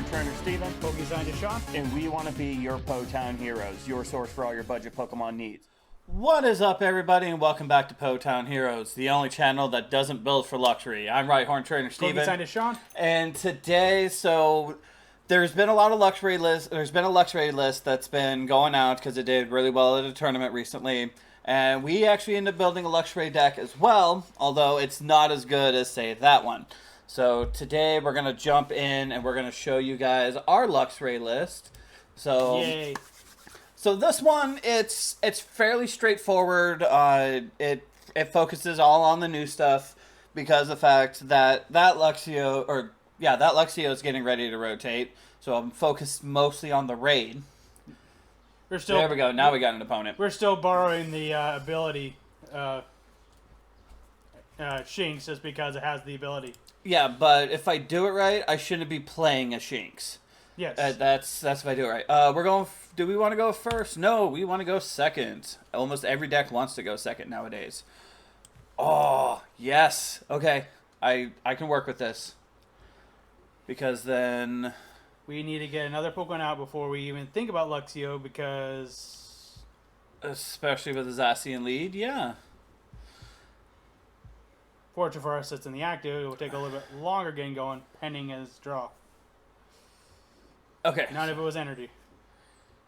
Trainer Steven, Pokey Scientist Sean, and we want to be your Po-Town heroes, your source for all your budget Pokemon needs. What is up, everybody, and welcome back to Po-Town Heroes, the only channel that doesn't build for Luxray. I'm Right-Horn Trainer Steven. Pokey Scientist Sean, and today, there's been a lot of Luxray lists. There's been a Luxray list that's been going out because it did really well at a tournament recently. And we actually ended up building a Luxray deck as well, although it's not as good as, say, that one. So today we're going to jump in and we're going to show you guys our Luxray list. yay. So this one, it's fairly straightforward. It focuses all on the new stuff because of the fact that Luxio is getting ready to rotate. So I'm focused mostly on the raid. There we go. Now we got an opponent. We're still borrowing the ability Shinx just because it has the ability. Yeah, but if I do it right, I shouldn't be playing a Shinx. Yes. That's if I do it right. We're going. Do we want to go first? No, we want to go second. Almost every deck wants to go second nowadays. Oh yes. Okay, I can work with this. Because then we need to get another Pokemon out before we even think about Luxio because... Especially with the Zacian lead, yeah. Fortunate for us, it's in the active. It will take a little bit longer getting going, pending his draw. Okay. Not if it was energy.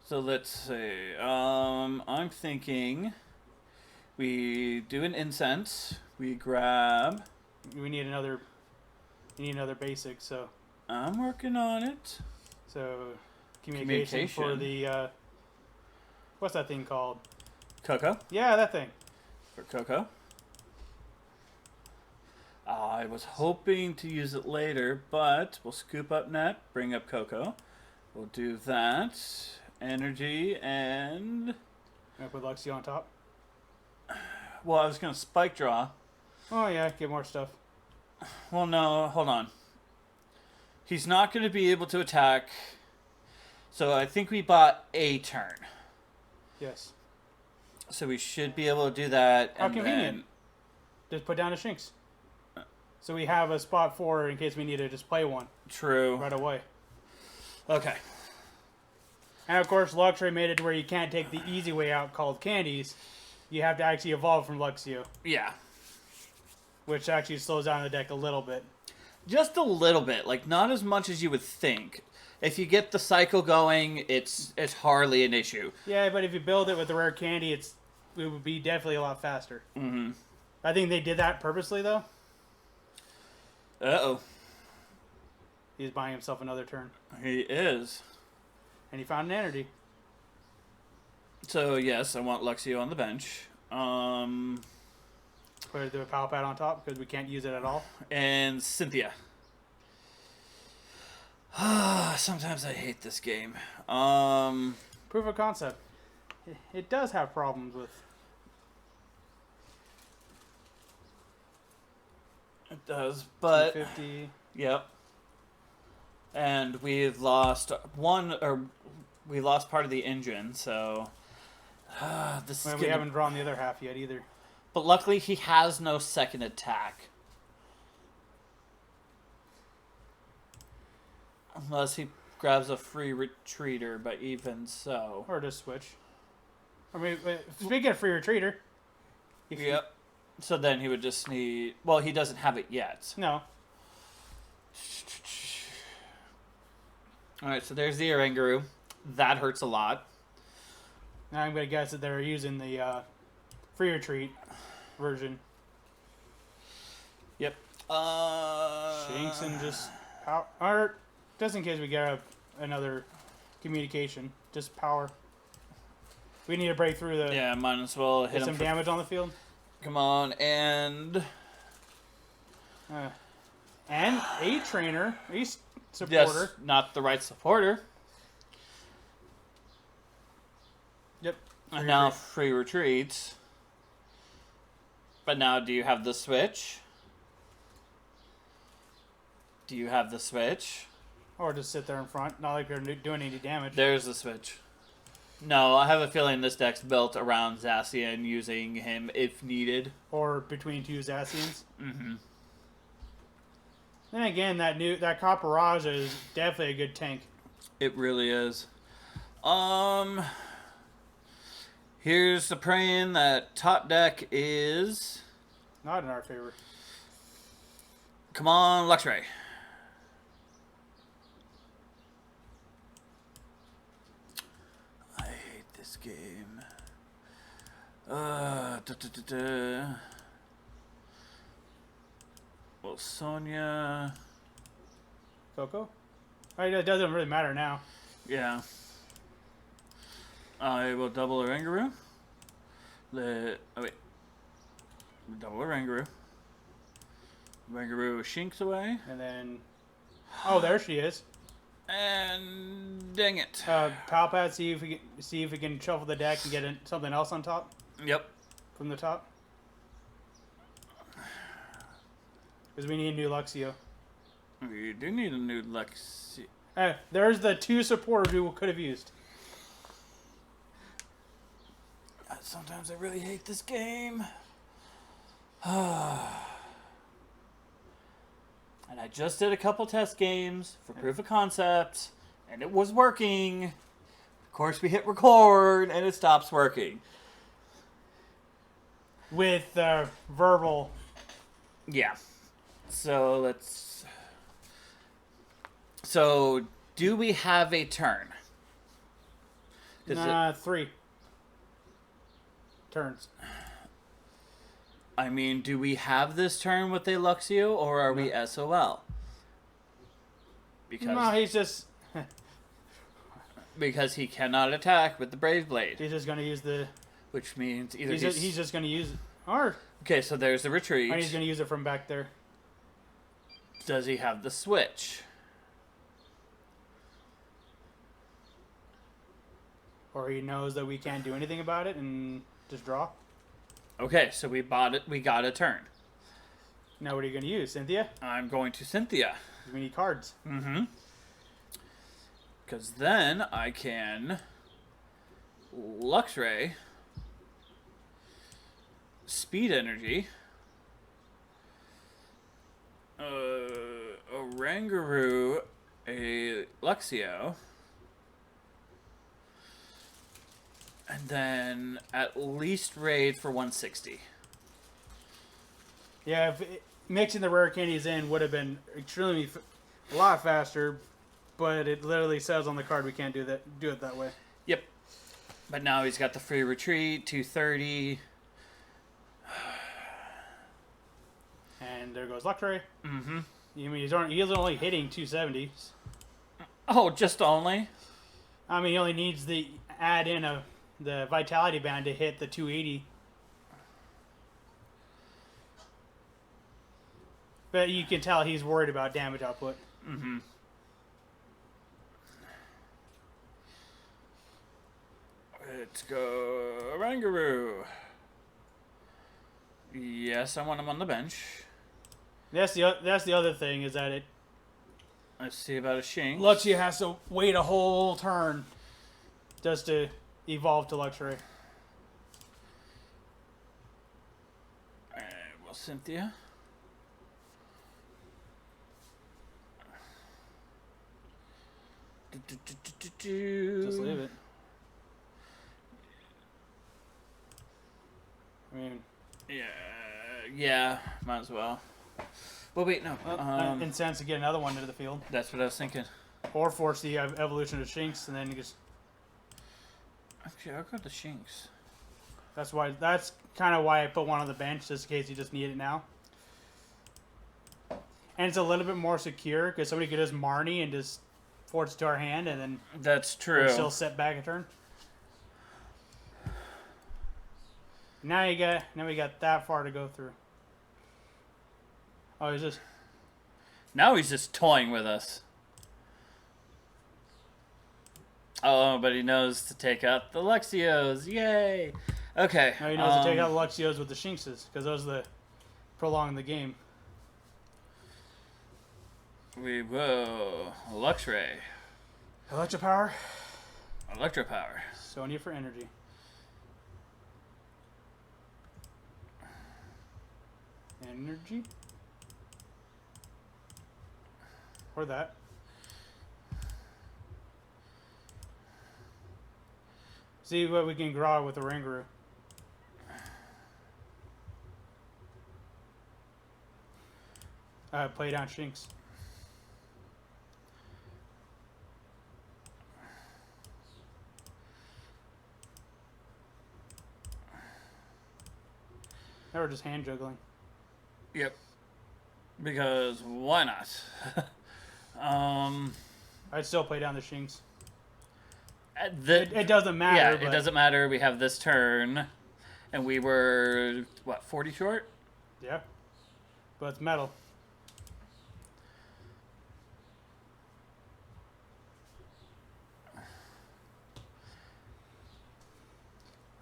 So let's see. I'm thinking we do an incense. We grab... We need another... You need another basic, so... I'm working on it. So, communication. For the, what's that thing called? Coco? Yeah, that thing. For Coco. I was hoping to use it later, but we'll scoop up net, bring up Coco. We'll do that. Energy and... Gonna put Luxio on top? Well, I was going to spike draw. Oh, yeah, get more stuff. Well, no, hold on. He's not going to be able to attack. So I think we bought a turn. Yes. So we should be able to do that. How convenient. Just put down a Shinx. So we have a spot for in case we need to just play one. True. Right away. Okay. And of course, Luxray made it to where you can't take the easy way out called candies. You have to actually evolve from Luxio. Yeah. Which actually slows down the deck a little bit. Just a little bit, like not as much as you would think. If you get the cycle going, it's hardly an issue. Yeah, but if you build it with the rare candy, it would be definitely a lot faster. Mm-hmm. I think they did that purposely, though. Uh-oh. He's buying himself another turn. He is. And he found an energy. So, yes, I want Luxio on the bench. Put it to a power pad on top because we can't use it at all. And Cynthia. Sometimes I hate this game. Proof of concept. It does have problems with... It does, but... 250. Yep. And we've lost we lost part of the engine, so... We haven't drawn the other half yet either. But luckily, he has no second attack. Unless he grabs a free retreater, but even so. Or just switch. I mean, speaking of free retreater. Yep. So then he would just need... Well, he doesn't have it yet. No. Alright, so there's the oranguru. That hurts a lot. Now I'm going to guess that they're using the free retreat version. Yep. Shinx and just power. Or just in case we get another communication, just power. We need to break through the. Yeah, might as well hit some him damage on the field. Come on, and a trainer, a supporter. Yes, not the right supporter. Yep. And now free retreats. But now, do you have the switch? Do you have the switch? Or just sit there in front, not like they're doing any damage. There's the switch. No, I have a feeling this deck's built around Zacian, using him if needed. Or between two Zacians. Mm-hmm. Then again, that Copper Raja is definitely a good tank. It really is. Here's the praying that top deck is... Not in our favor. Come on, Luxray. I hate this game. Well, Sonya. Coco? It doesn't really matter now. Yeah. I will double oranguru. Double oranguru. Oranguru shinks away. And then... Oh, there she is. And dang it. Palpat, see if we can shuffle the deck and get something else on top. Yep. From the top. Because we need a new Luxio. We do need a new Luxio. There's the 2 supporters we could have used. Sometimes I really hate this game. And I just did a couple test games for proof of concept, and it was working. Of course, we hit record, and it stops working. With verbal. Yeah. So let's... So, do we have a turn? 3 turns. I mean, do we have this turn with a Luxio, or are we SOL? Because No, he's just... because he cannot attack with the Brave Blade. He's just going to use the... Which means either He's just going to use it. Or Okay, so there's the retreat. he's going to use it from back there. Does he have the switch? Or he knows that we can't do anything about it and just draw. Okay, so we bought it. We got a turn. Now what are you going to use? Cynthia? I'm going to Cynthia. We need cards. Mm-hmm. Because then I can Luxray, Speed Energy, Oranguru, a Luxio, and then at least raid for 160. Yeah, mixing the rare candies in would have been extremely a lot faster, but it literally says on the card we can't do it that way. Yep. But now he's got the free retreat, 230. And there goes Luxray. Mm-hmm. I mean, he's only hitting 270s. Oh, just only? I mean, he only needs the add in of the Vitality Band to hit the 280. But you can tell he's worried about damage output. Mm-hmm. Let's go Oranguru. Yes, I want him on the bench. That's the other thing is that Let's see about a Shinx. Luxio has to wait a whole turn just to evolve to Luxray. Well, Cynthia. Just leave it. I mean, yeah, might as well. Well, wait, no. incense to get another one into the field, That's what I was thinking. or force the evolution of Shinx, and then you just. Actually, I'll go to Shinx. That's kind of why I put one on the bench, just in case you just need it now. And it's a little bit more secure because somebody could just Marnie and just force it to our hand, and then That's true. we'll still set back a turn. Now we got that far to go through. Oh, is this? Now he's just toying with us. Oh, but he knows to take out the Luxios. Yay! Okay. Now he knows to take out the Luxios with the Shinxes, because those are the prolong the game. We will Luxray. Electro power. Electro power. Sonya for energy. Energy. Or that. See what we can draw with the oranguru. Play down Shinx. Now we're just hand juggling. Yep. Because why not? I'd still play down the Shinx. The, It doesn't matter. yeah, but it doesn't matter. We have this turn, and we were, what, 40 short? Yeah. But it's metal.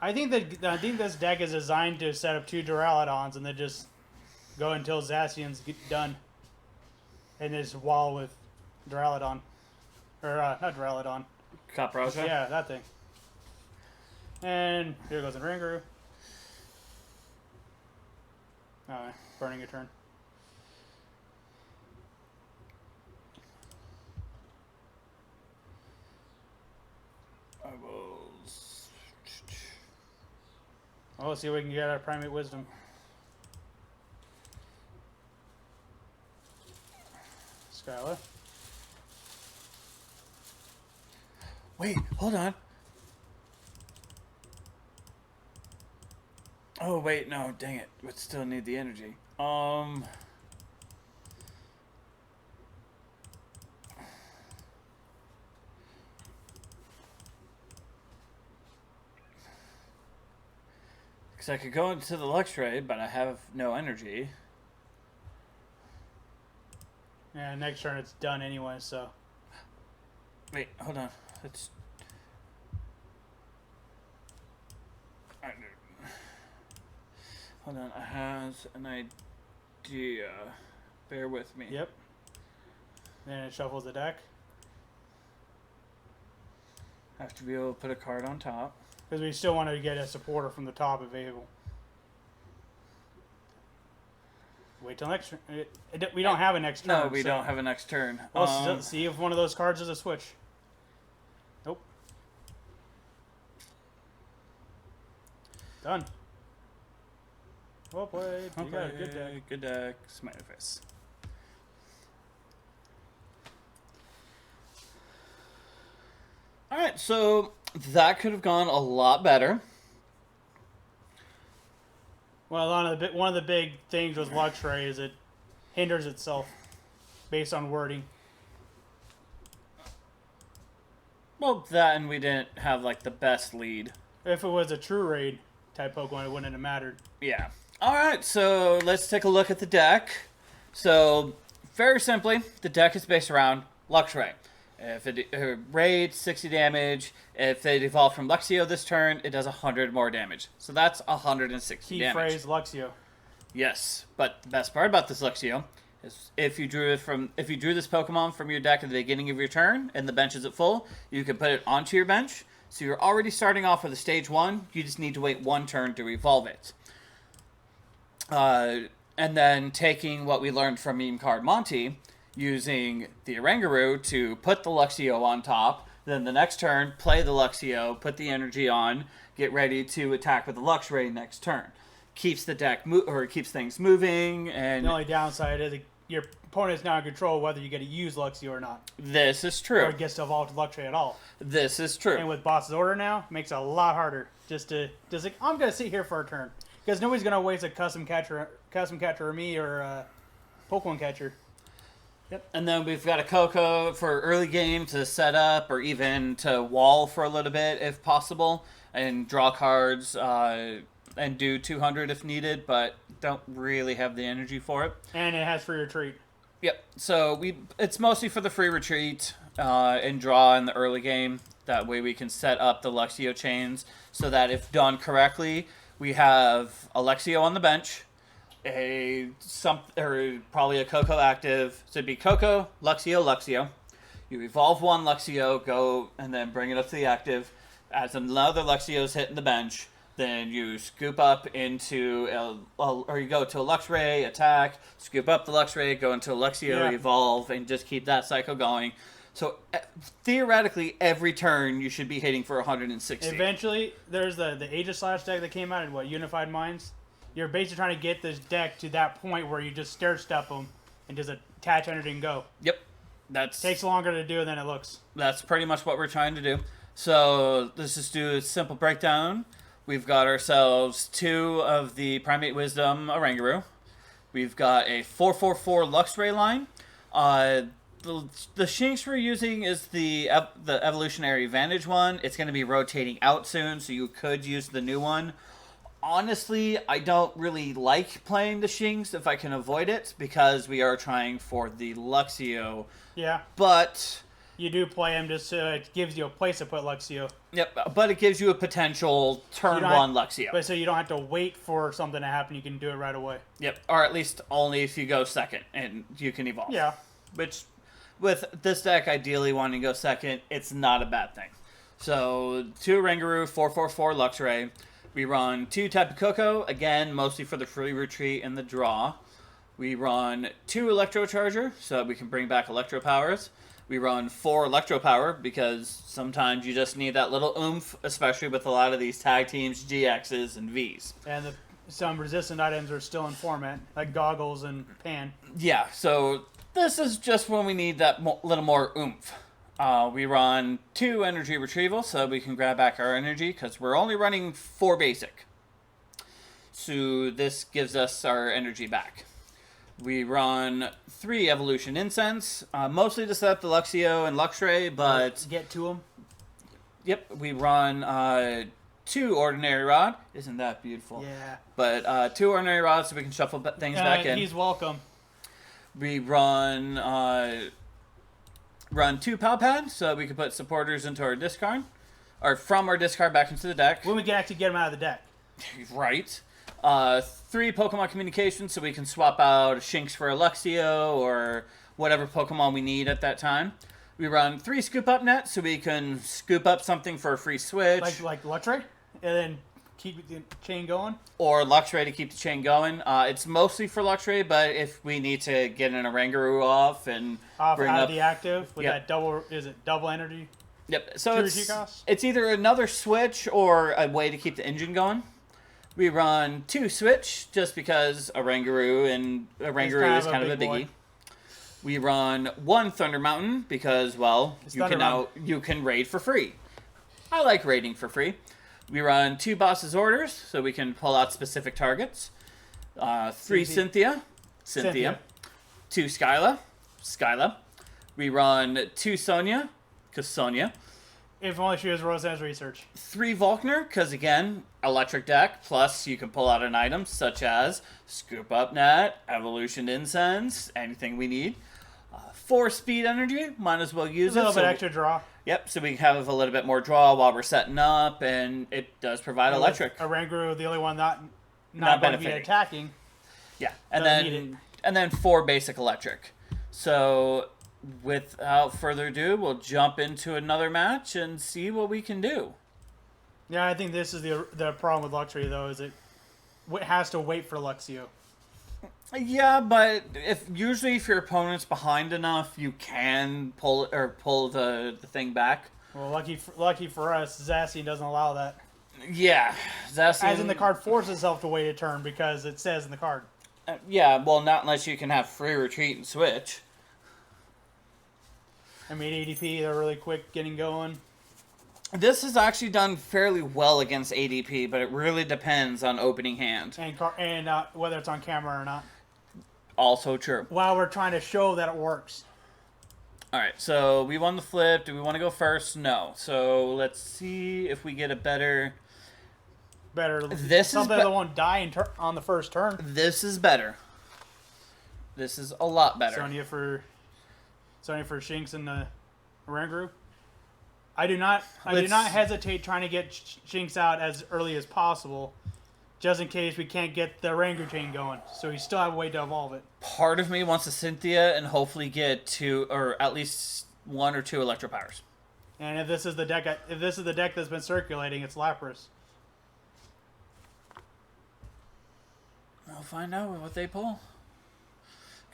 I think this deck is designed to set up 2 Duraludons and then just go until Zacian's done. And just wall with Duraludon. Or, not Duraludon. Caprocha? Yeah, that thing. And here goes an oranguru. Oh, burning a turn. I will... Well, let's see if we can get our Primate Wisdom. Skyla. Wait, hold on. Oh, wait, no, dang it. We still need the energy. Because I could go into the Luxray, but I have no energy. Yeah, next turn it's done anyway, so. Wait, hold on. It's... Hold on, I have an idea. Bear with me. Yep. Then it shuffles the deck. Have to be able to put a card on top. Because we still want to get a supporter from the top available. Wait till next turn. We don't have a next turn. No, we don't have a next turn. Well, see if one of those cards is a switch. Nope. Done. Well played. You got a good deck. Good deck. Smiley face. Alright, so that could have gone a lot better. Well, one of the big things with Luxray is it hinders itself based on wording. Well, that and we didn't have, like, the best lead. If it was a true raid type Pokemon, it wouldn't have mattered. Yeah. Alright, so let's take a look at the deck. So, very simply, the deck is based around Luxray. If it raids 60 damage, if it evolved from Luxio this turn, it does 100 more damage. So that's 160 Key damage. phrase Luxio. Yes, but the best part about this Luxio is if you drew this Pokemon from your deck at the beginning of your turn and the bench is at full, you can put it onto your bench. So you're already starting off with a stage 1. You just need to wait 1 turn to evolve it. And then taking what we learned from Meme Card Monty, using the oranguru to put the Luxio on top. Then the next turn, play the Luxio, put the energy on, get ready to attack with the Luxray next turn. Keeps the deck keeps things moving, and The only downside is your opponent is now in control whether you get to use Luxio or not. this is true. Or gets to evolve to Luxray at all. This is true. And with Boss's Order now, makes it a lot harder. I'm going to sit here for a turn. Because nobody's going to waste a custom catcher or me or Pokemon catcher. Yep. And then we've got a Coco for early game to set up or even to wall for a little bit if possible and draw cards and do 200 if needed, but don't really have the energy for it. And it has free retreat. Yep. So it's mostly for the free retreat and draw in the early game. That way we can set up the Luxio chains so that if done correctly, we have a Luxio on the bench, probably a Coco active. So it'd be Coco, Luxio, Luxio. You evolve one Luxio, go and then bring it up to the active. As another Luxio's hitting the bench, Then you scoop up into, or you go to a Luxray, attack, scoop up the Luxray, go into a Luxio, evolve, and just keep that cycle going. So theoretically, every turn you should be hitting for 160. Eventually, there's the Aegis Slash deck that came out in Unified Minds. You're basically trying to get this deck to that point where you just stair step them and just attach energy and go. Yep, that's takes longer to do than it looks. That's pretty much what we're trying to do. So let's just do a simple breakdown. We've got ourselves 2 of the Primate Wisdom Oranguru. We've got a 4/4/4 Luxray line. The Shinx we're using is the Evolutionary Advantage one. It's going to be rotating out soon, so you could use the new one. Honestly, I don't really like playing the Shinx if I can avoid it, because we are trying for the Luxio. Yeah. But you do play him just so it gives you a place to put Luxio. Yep, but it gives you a potential turn 1 Luxio. But so you don't have to wait for something to happen. You can do it right away. Yep, or at least only if you go second and you can evolve. Yeah. Which, with this deck ideally wanting to go second, it's not a bad thing. So, 2 Oranguru, 4/4/4 Luxray. We run 2 Tapu Koko, again, mostly for the free retreat and the draw. We run 2 Electro Charger, so that we can bring back Electro Powers. We run 4 Electro Power, because sometimes you just need that little oomph, especially with a lot of these tag teams, GXs, and Vs. And some resistant items are still in format, like Goggles and Pan. Yeah, so this is just when we need that little more oomph. We run 2 Energy Retrieval, so we can grab back our energy, because we're only running 4 basic. So this gives us our energy back. We run 3 Evolution Incense, mostly to set up the Luxio and Luxray, but... Get to them. Yep, we run 2 Ordinary Rod. Isn't that beautiful? Yeah. But 2 Ordinary Rods so we can shuffle things back in. He's welcome. We run 2 Pal Pad, so we can put supporters into our discard. Or from our discard back into the deck. When we can actually get them out of the deck. Right. 3 Pokemon Communication, so we can swap out a Shinx for a Luxio, or whatever Pokemon we need at that time. We run 3 Scoop Up Net, so we can scoop up something for a free switch. Like Luxray? And then keep the chain going? Or Luxray to keep the chain going. It's mostly for Luxray, but if we need to get an Oranguru off and bring out up of the active with that double energy? Yep. So it's either another switch or a way to keep the engine going. We run 2 switch just because Oranguru is kind of a biggie. We run 1 Thunder Mountain because, well, you can raid for free. I like raiding for free. We run 2 Boss's Orders so we can pull out specific targets. 3 Cynthia. 2 Skyla. We run 2 Sonia, because Sonia. If only she was Roseanne's research. 3 Volkner, because again, electric deck, plus you can pull out an item such as Scoop Up Net, Evolution Incense, anything we need. 4 Speed Energy, might as well use it. A little bit extra draw. Yep, so we have a little bit more draw while we're setting up, and it does provide electric. Oranguru, the only one not going to be attacking. Yeah, and then 4 basic electric. So without further ado, we'll jump into another match and see what we can do. Yeah, I think this is the problem with Luxray, though, is it has to wait for Luxio. Yeah, but if your opponent's behind enough, you can pull the thing back. Well, lucky for us, Zacian doesn't allow that. Yeah, Zacian. As in, the card forces itself to wait a turn because it says in the card. Yeah, well, not unless you can have free retreat and switch. I mean, ADP, they're really quick getting going. This is actually done fairly well against ADP, but it really depends on opening hand. And whether it's on camera or not. Also true. While we're trying to show that it works. Alright, so we won the flip. Do we want to go first? No. So let's see if we get a better... Something that won't die on the first turn. This is better. This is a lot better. Sonya for Shinx and the Oranguru. I do not hesitate trying to get Shinx out as early as possible, just in case we can't get the Oranguru chain going. So we still have a way to evolve it. Part of me wants a Cynthia and hopefully get 2 or at least 1 or 2 Electro Powers. And if this is the deck that's been circulating, it's Lapras. We'll find out what they pull.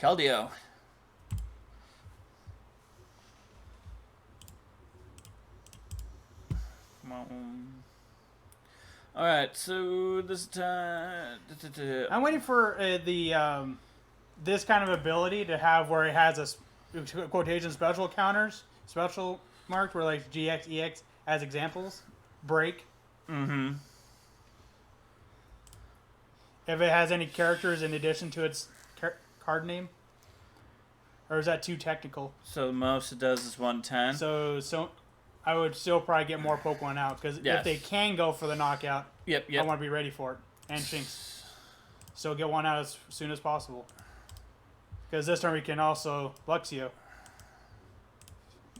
Keldeo. Alright, so this time... I'm waiting for this kind of ability to have where it has quotation special counters, special marked, where like GX, EX as examples. Break. Mm-hmm. If it has any characters in addition to its card name. Or is that too technical? So the most it does is 110. So I would still probably get more Pokemon out, because Yes. if they can go for the knockout, Yep. I want to be ready for it. And Shinx. So get one out as soon as possible. Because this turn we can also Luxio.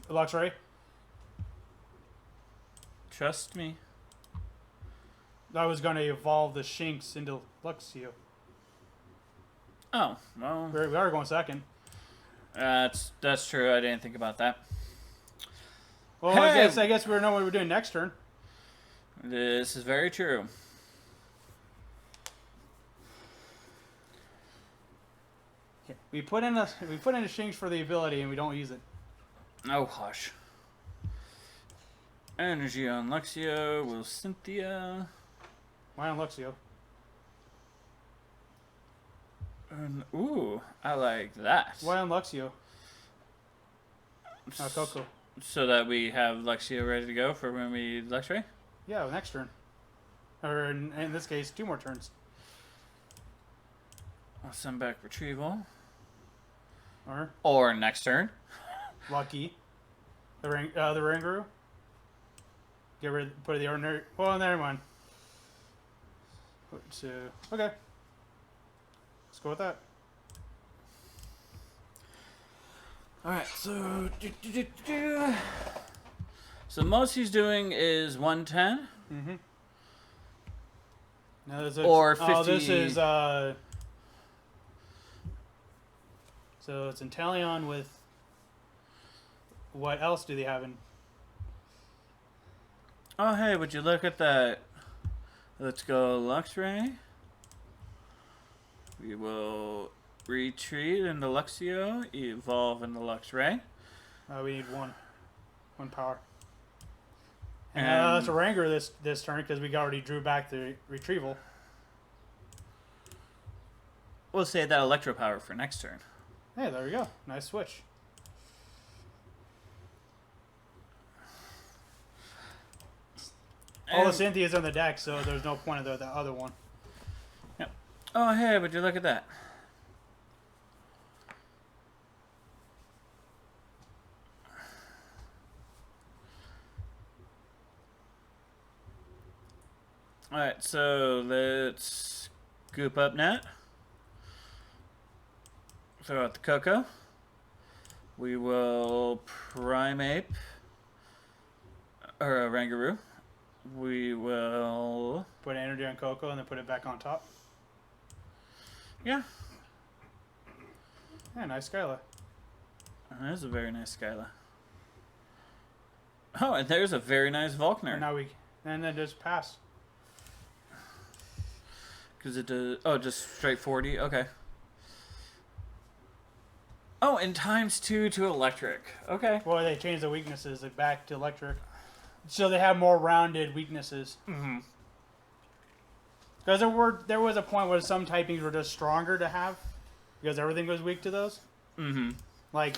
Luxray. Trust me. I was going to evolve the Shinx into Luxio. Oh, well. We are going second. That's true. I didn't think about that. Well, Hey! I guess we know what we're doing next turn. This is very true. We put in a Shinx for the ability and we don't use it. Oh, hush. Energy on Luxio. Will Cynthia. Why on Luxio? Ooh, I like that. Why on Luxio? Coco. So that we have Luxio ready to go for when we Luxray? Yeah, next turn. Or in this case, 2 more turns. I'll send back Retrieval. Or next turn. Lucky. The oranguru. Put the ordinary. Well, never mind. Okay. Let's go with that. Alright, so... So the most he's doing is 110? Mm-hmm. No, Or 50... Oh, this is... So it's Inteleon with... What else do they have in... Oh, hey, would you look at that? Let's go Luxray. We will retreat into Luxio, evolve into Luxray. we need one. One power. And that's a Ranger this turn, because we already drew back the Retrieval. we'll save that Electro Power for next turn. Hey, there we go. Nice switch. All the Cynthia's on the deck, so there's no point of the other one. Yep. Oh, hey, would you look at that? Alright, so let's scoop up net. Throw out the Coco. We will Primeape. Or Rangaroo. We will... Put energy on Coco and then put it back on top. Yeah. Yeah, nice Skyla. That is a very nice Skyla. Oh, and there's a very nice Volkner. And then just pass. Because it does... Oh, just straight 40? Okay. Oh, and ×2 to electric. Okay. Well, they changed the weaknesses back to electric. So they have more rounded weaknesses. Mm-hmm. Because there was a point where some typings were just stronger to have. Because everything was weak to those. Mm-hmm. Like,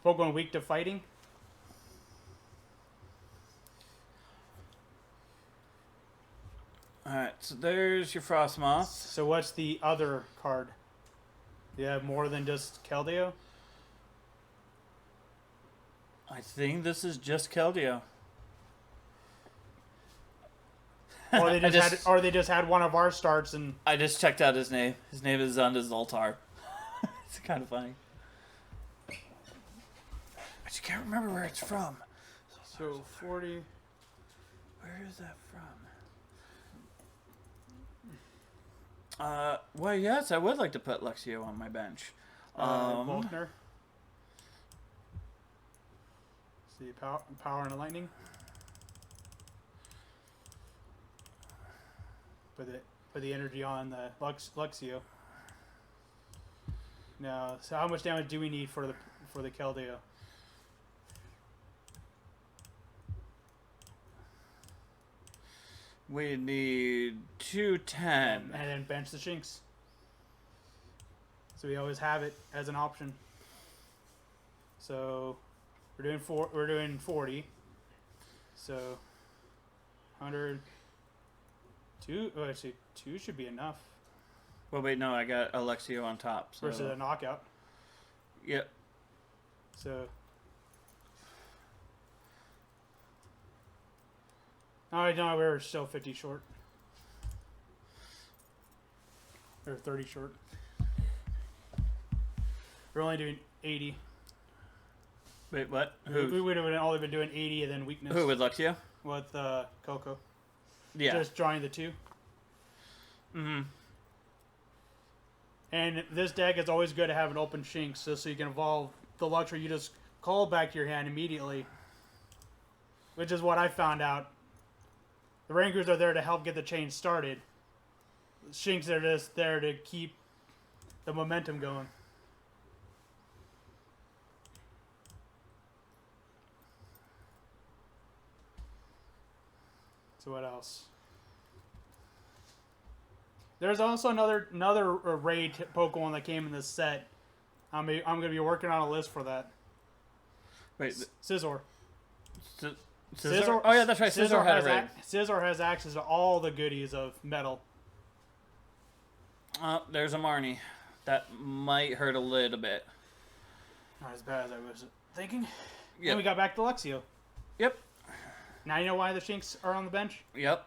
Pokemon weak to fighting. Alright, so there's your Frostmoth. So what's the other card? Do you have more than just Keldeo? I think this is just Keldeo. Or they just had one of our starts and... I just checked out his name. His name is Zunda Zoltar. It's kind of funny. But you can't remember where it's from. So 40... Where is that from? Well, yes, I would like to put Luxio on my bench. Volkner. See, power and a lightning. put the energy on the Luxio. Now, so how much damage do we need for the Keldeo? We need 210. And then bench the Shinx. So we always have it as an option. So we're doing 40. So 100. Actually 2 should be enough. Well, wait, no, I got Alexio on top. So. Versus a knockout. Yep. So. Oh, no, we're still 50 short. Or 30 short. We're only doing 80. Wait, what? We would have only been doing 80 and then weakness. Who, with Luxio? With Coco. Yeah. Just drawing the 2. Mm-hmm. And this deck is always good to have an open Shinx, so you can evolve the Luxray. You just call back your hand immediately, which is what I found out. The Orangurus are there to help get the chain started. Shinx are just there to keep the momentum going. So what else? There's also another raid Pokemon that came in this set. I'm gonna be working on a list for that. Wait, Scizor. Scizor? Oh yeah, that's right. Scizor had a raid. Scizor has access to all the goodies of metal. Oh, there's a Marnie. That might hurt a little bit. Not as bad as I was thinking. Yep. And we got back to Luxio. Yep. Now you know why the Shinx are on the bench? Yep.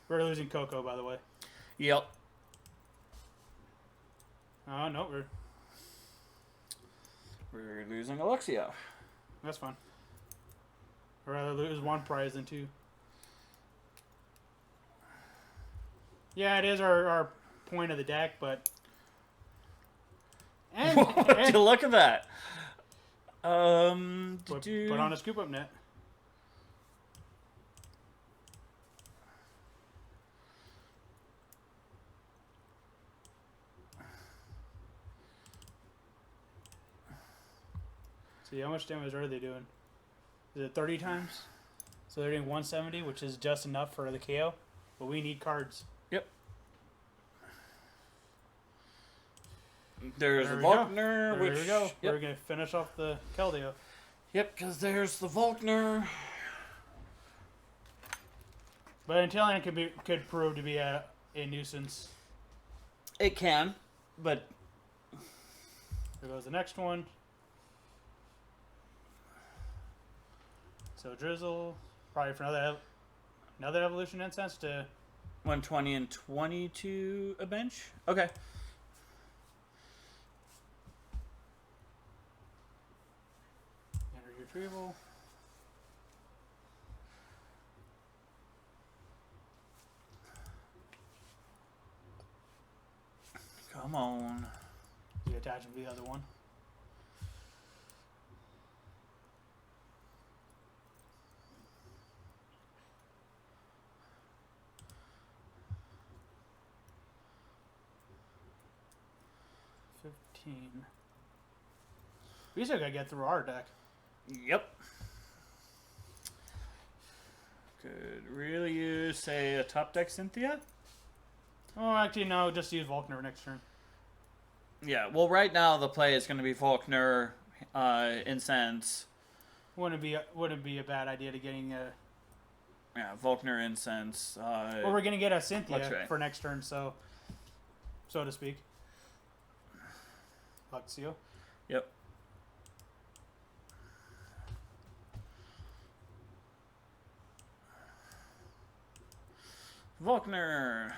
We're losing Coco, by the way. Yep. Oh, no, We're losing Alexio. that's fine. I'd rather lose 1 prize than 2. Yeah, it is our point of the deck, but... Would you look at that? Put on a scoop up net. See, how much damage are they doing? Is it 30 times? So they're doing 170, which is just enough for the KO. But we need cards. Yep. There's the There Volkner, which... There we go. Yep. We're going to finish off the Keldeo. Yep, because there's the Volkner. But Inteleon could prove to be a nuisance. It can, but... There goes the next one. So Drizzle, probably for another evolution incense to 120 and 22 a bench? Okay. energy retrieval. Come on. You attach them to the other one. We still gotta get through our deck. Yep. Could really use, say, a top deck Cynthia? Oh, actually, no. Just use Volkner next turn. Yeah, well, right now the play is going to be Volkner, Incense. Wouldn't be a bad idea to getting a. Yeah, Volkner, Incense. Well, we're gonna get a Cynthia Luxray. for next turn, so to speak. Luxio. Yep. Volkner.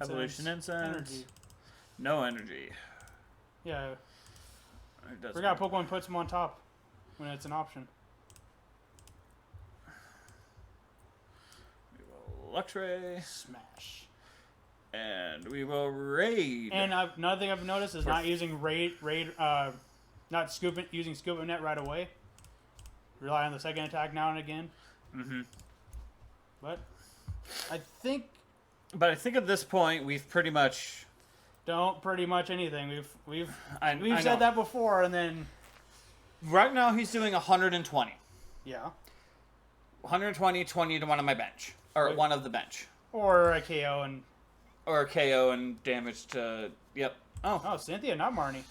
Evolution Incense. Energy. No energy. Yeah. It doesn't Forgot work. Pokemon puts them on top when it's an option. We will Luxray. Smash. And we will raid. And another thing I've noticed is not using not using Scoop Net right away. Rely on the second attack now and again. Mm-hmm. But I think But I think at this point we've pretty much. Don't pretty much anything. We've I said know. that before, and then Right now he's doing 120. yeah, 120, 20 to one of my bench. Or Wait. one of the bench. or a KO and Or a KO and damage to. Yep. Oh. oh, Cynthia, not Marnie.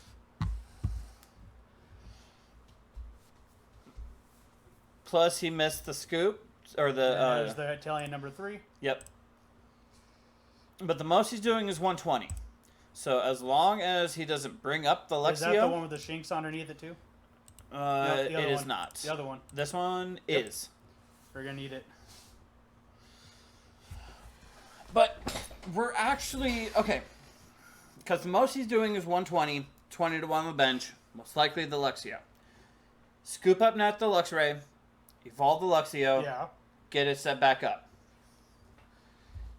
Plus he missed the scoop. Or the. There's the Italian number 3. Yep. But the most he's doing is 120. So as long as he doesn't bring up the Luxio. Is that the one with the shinks underneath it too? No, the it other is one. not. The other one. This one Yep. is. We're gonna need it. But we're actually okay. Because the most he's doing is 120, 20 to 1 on the bench, most likely the Luxio. Scoop up net the Luxray, evolve the Luxio, Yeah. get it set back up.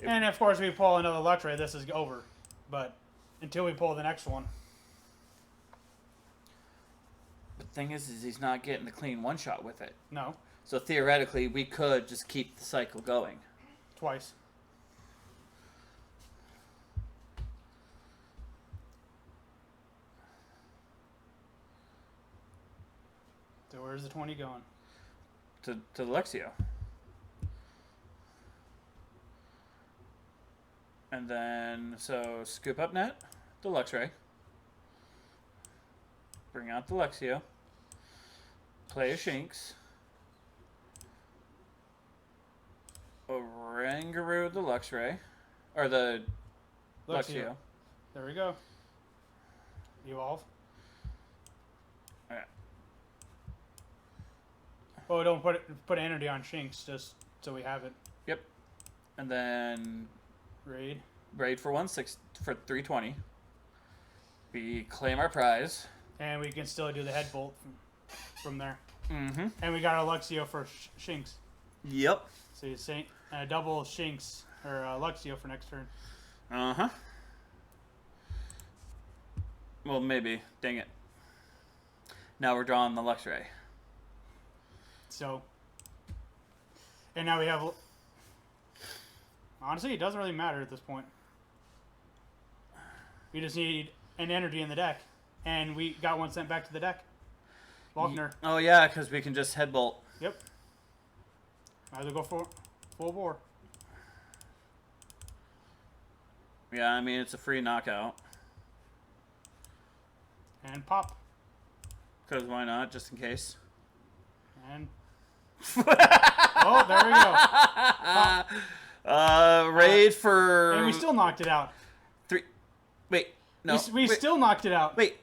And of course, we pull another Luxray, this is over. But until we pull the next one, The thing is he's not getting the clean one shot with it. no, So theoretically, we could just keep the cycle going. twice. So where's the 20 going? To the Luxio. And then, so scoop up net, the Luxray. Bring out the Luxio. Play a Shinx. Oranguru the Luxray. Or the Luxio. There we go. Evolve. Alright. Oh, don't put energy on Shinx, just so we have it. Yep. And then Raid. raid for 320. We claim our prize. And we can still do the head bolt from there. Mm-hmm. And we got a Luxio for Shinx. Yep. So you say double Shinx or Luxio for next turn. Uh-huh. Well, maybe. Dang it. Now we're drawing the Luxray. So, and now we have. Honestly, it doesn't really matter at this point. We just need an energy in the deck, and we got one sent back to the deck. Faulkner. Oh, yeah, because we can just headbolt. Yep. Either go for full bore. Yeah, I mean, it's a free knockout. And pop. Because why not, just in case. And. Oh, there we go. Pop. Raid for... And we still knocked it out. 3... Wait, no. We wait, still knocked it out. Wait.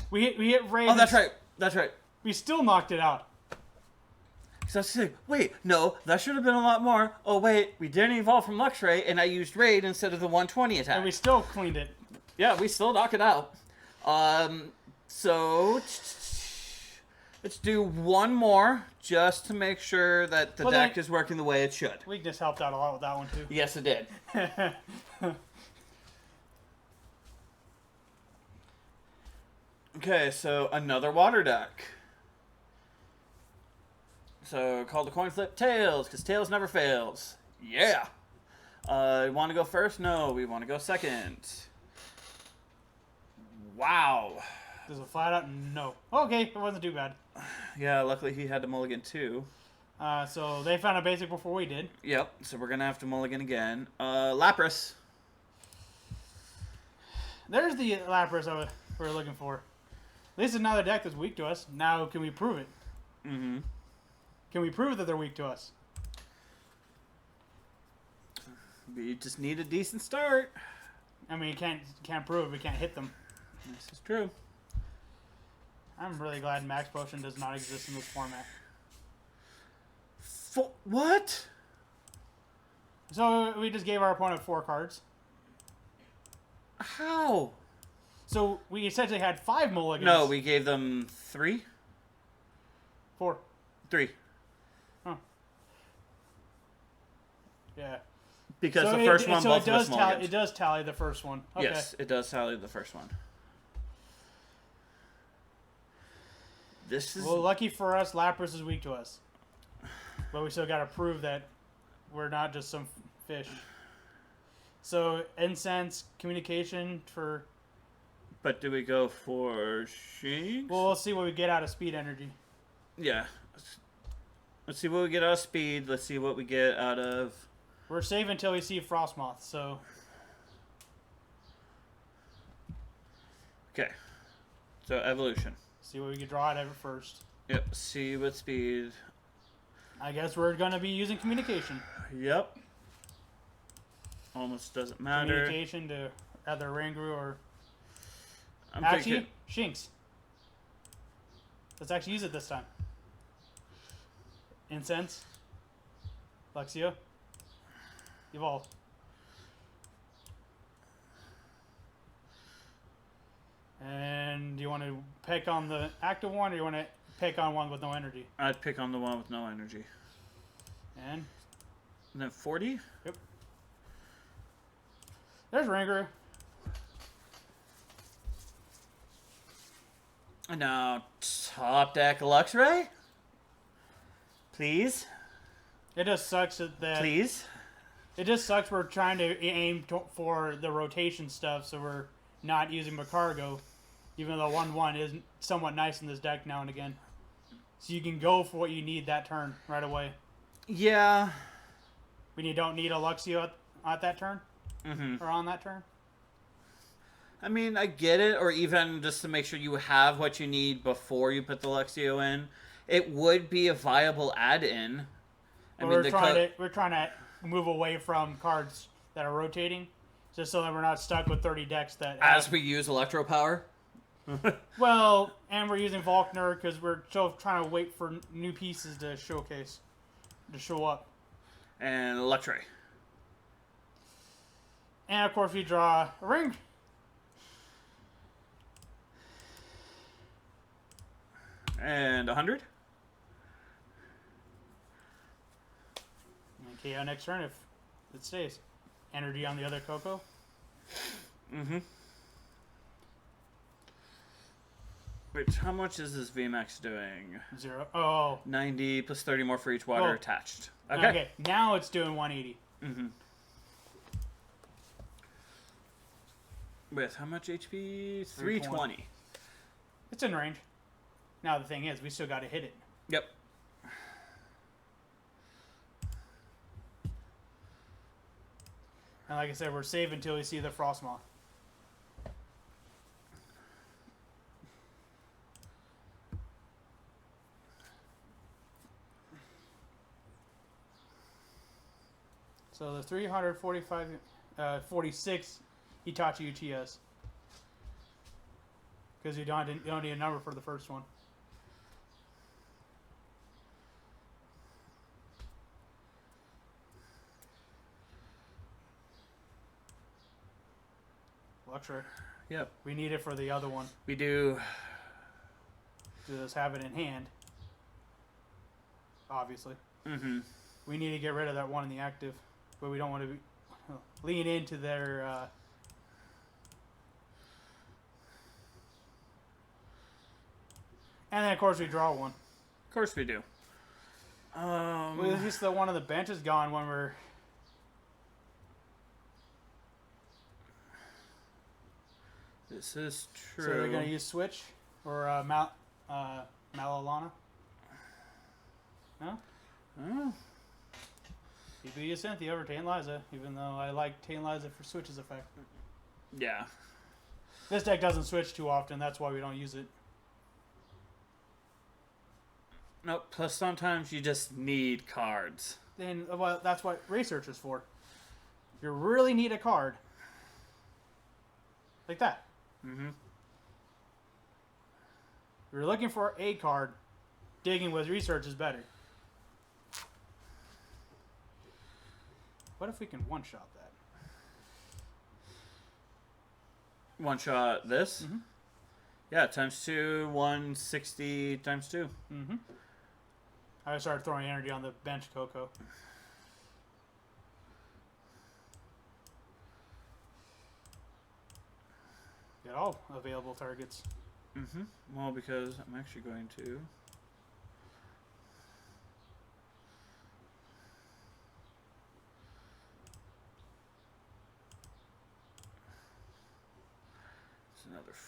We hit raid. Oh, that's right. That's right. We still knocked it out. So I was saying, wait, no, that should have been a lot more. Oh, wait, we didn't evolve from Luxray, and I used Raid instead of the 120 attack. And we still cleaned it. Yeah, we still knock it out. So let's do one more just to make sure that the deck is working the way it should. Weakness helped out a lot with that one too. Yes, it did. Okay, so another water deck. So call the coin flip Tails, because Tails never fails. Yeah. Want to go first? No, we want to go second. Wow. There's a flat out no. Okay, it wasn't too bad. Yeah, luckily he had to mulligan too. So they found a basic before we did. Yep, so we're going to have to mulligan again. Lapras. There's the Lapras we were looking for. This is another deck that's weak to us. Now, can we prove it? Mm-hmm. Can we prove that they're weak to us? We just need a decent start. I mean, you can't prove it. We can't hit them. This is true. I'm really glad Max Potion does not exist in this format. What? So we just gave our opponent 4 cards. How? So we essentially had 5 mulligans. No, we gave them 3? 4. 3. Huh. Yeah. Because So the first one, so both of us it mulligans. does tally the first one. Okay. Yes, it does tally the first one. This is... Well, lucky for us, Lapras is weak to us. But we still got to prove that we're not just some fish. So incense, communication for. But do we go for Shinx? Well, we'll see what we get out of speed energy. Yeah. Let's see what we get out of speed. Let's see what we get out of... We're safe until we see Frostmoth, so... Okay. So, evolution. See what we can draw out of it first. Yep. See what speed... I guess we're going to be using communication. Yep. Almost doesn't matter. Communication to either oranguru or... I'm Actually, thinking... Shinx. Let's actually use it this time. Incense. Luxio. Evolve. And do you want to pick on the active one, or you want to pick on one with no energy? I'd pick on the one with no energy. And then 40? Yep. There's Oranguru. And now, top deck Luxray? Please? It just sucks that... Please? It just sucks we're trying to aim for the rotation stuff, so we're not using Macargo, even though 1/1 is somewhat nice in this deck now and again. So you can go for what you need that turn right away. Yeah. When you don't need a Luxio at that turn? Or on that turn? I mean, I get it, or even just to make sure you have what you need before you put the Luxio in. It would be a viable add-in. We're trying to move away from cards that are rotating, just so that we're not stuck with 30 decks that... As we use Electro Power? Well, and we're using Volkner because we're still trying to wait for new pieces to showcase, to show up. And Luxray. And of course we draw a ring. And 100? And KO next turn if it stays. Energy on the other Coco. Wait, how much is this VMAX doing? 0. Oh. 90 plus 30 more for each water attached. Okay, now it's doing 180. With how much HP? 320. It's in range. Now the thing is, we still got to hit it. Yep. And like I said, we're safe until we see the Frostmoth. So the 46 Hitachi Uchihas. Because you don't need a number for the first one. Luxray. Yep. We need it for the other one. We do. Just have it in hand. Obviously. We need to get rid of that one in the active. But we don't want to lean into their... And then, of course, we draw one. Of course we do. Well, at least the one on the bench is gone when we're... This is true. So they're going to use Switch? Or Malalana? No? Oh. People use Cynthia over Tane Liza, even though I like Tane Liza for Switch's effect. Yeah. This deck doesn't switch too often, that's why we don't use it. Nope. Plus, sometimes you just need cards. Then, well, that's what research is for. You really need a card. Like that. You're looking for a card. Digging with research is better. What if we can one-shot that? One shot this? Yeah, times 2, 160 times 2. I started throwing energy on the bench, Coco. Get all available targets. Well, because I'm actually going to...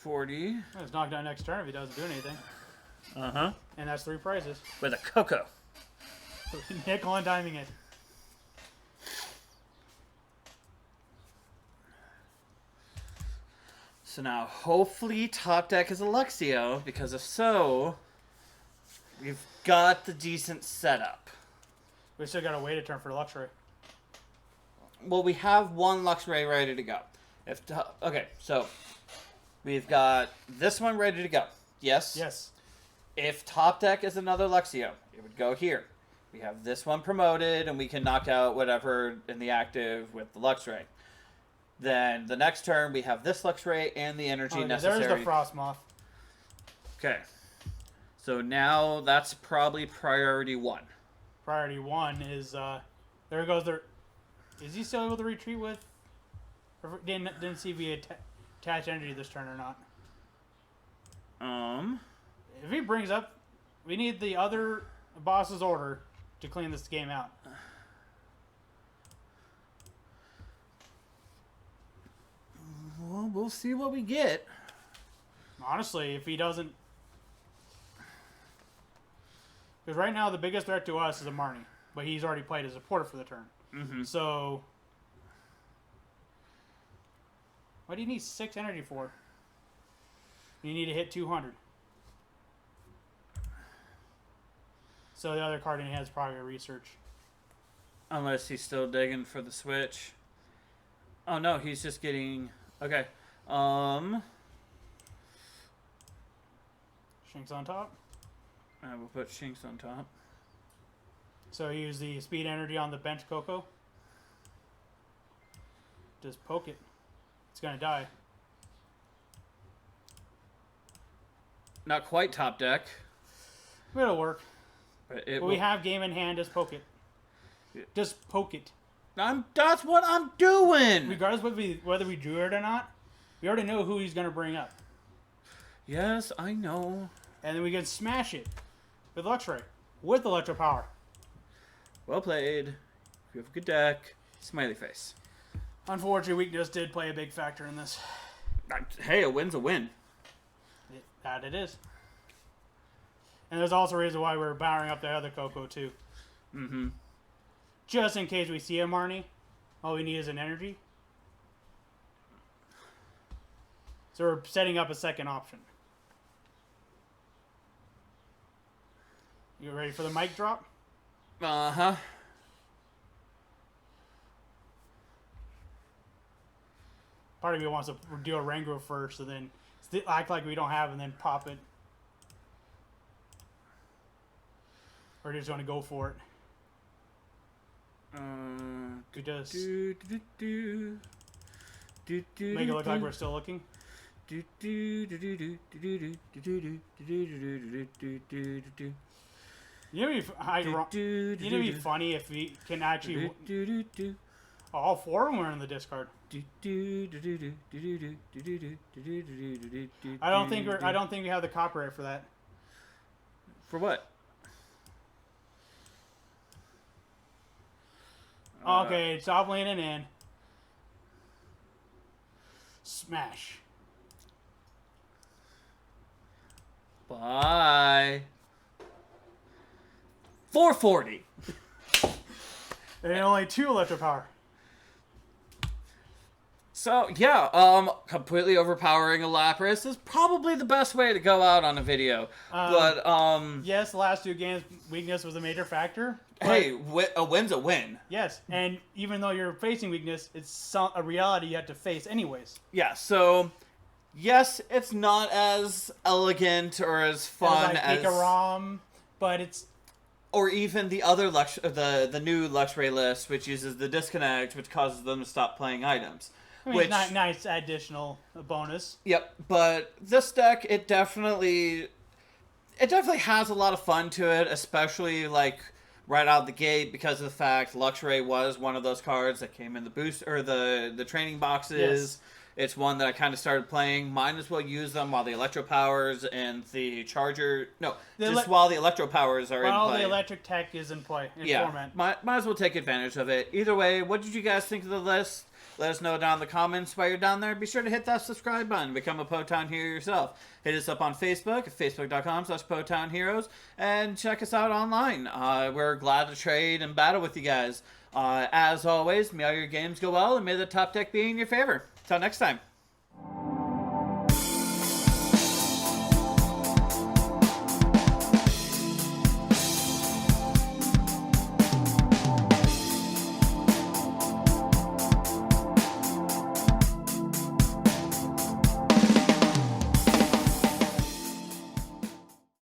240. Let's knock down next turn if he doesn't do anything. Uh-huh. And that's 3 prizes. With a Coco. Nickel and diming it. So now, hopefully, top deck is a Luxio, because if so, we've got the decent setup. We still gotta wait a turn for Luxray. Well, we have one Luxray ready to go. Okay, so we've got this one ready to go. Yes? Yes. If top deck is another Luxio, it would go here. We have this one promoted, and we can knock out whatever in the active with the Luxray. Then the next turn, we have this Luxray and the energy necessary. There's the Frostmoth. Okay. So now that's probably priority 1. Priority 1 is, there goes there. Is he still able to retreat with? Or didn't see if he attach energy this turn or not. If he brings up, we need the other boss's order to clean this game out. Well, we'll see what we get. Honestly, if he doesn't... Because right now, the biggest threat to us is a Marnie. But he's already played as a porter for the turn. Mm-hmm. So... What do you need 6 energy for? You need to hit 200. So the other card in hand is probably a research. Unless he's still digging for the switch. Oh, no, he's just getting... Okay. Shinx on top. I will put Shinx on top. So use the speed energy on the bench Coco. Just poke it. It's gonna die. Not quite top deck. It'll work. But We have game in hand. Just poke it. Just poke it. That's what I'm doing! Regardless whether we drew it or not, we already know who he's gonna bring up. Yes, I know. And then we can smash it with Luxray. With Electro Power. Well played. You have a good deck. Smiley face. Unfortunately, weakness did play a big factor in this. Hey, a win's a win. That it is. And there's also a reason why we're powering up the other Coco, too. Mm-hmm. Just in case we see a Marnie, all we need is an energy. So we're setting up a second option. You ready for the mic drop? Uh-huh. Part of me wants to do a oranguru first and then act like we don't have and then pop it. Or do you just want to go for it? We just make it look like we're still looking. You know, it'd be funny if we can actually. All 4 of them are in the discard. I don't think we have the copyright for that. For what? Okay, top laning in. Smash. Bye. 440. And only 2 electro power. So, yeah, completely overpowering a Lapras is probably the best way to go out on a video. Yes, the last 2 games, weakness was a major factor. Hey, a win's a win. Yes, and even though you're facing weakness, it's a reality you have to face anyways. Yeah, so, yes, it's not as elegant or as fun as... Ikaram, but it's... Or even the other the new Luxray list, which uses the disconnect, which causes them to stop playing items. I mean, nice additional bonus. Yep, but this deck, it definitely has a lot of fun to it, especially like right out the gate because of the fact Luxray was one of those cards that came in the boost or the training boxes. Yes. It's one that I kind of started playing. Might as well use them while the Electro Powers and the Charger... No, while the Electro Powers are in play. While the electric tech is in play, format. Might as well take advantage of it. Either way, what did you guys think of the list? Let us know down in the comments while you're down there. Be sure to hit that subscribe button. Become a Potown Hero yourself. Hit us up on Facebook at facebook.com/PotownHeroes. And check us out online. We're glad to trade and battle with you guys. As always, may all your games go well, and may the top deck be in your favor. Till next time.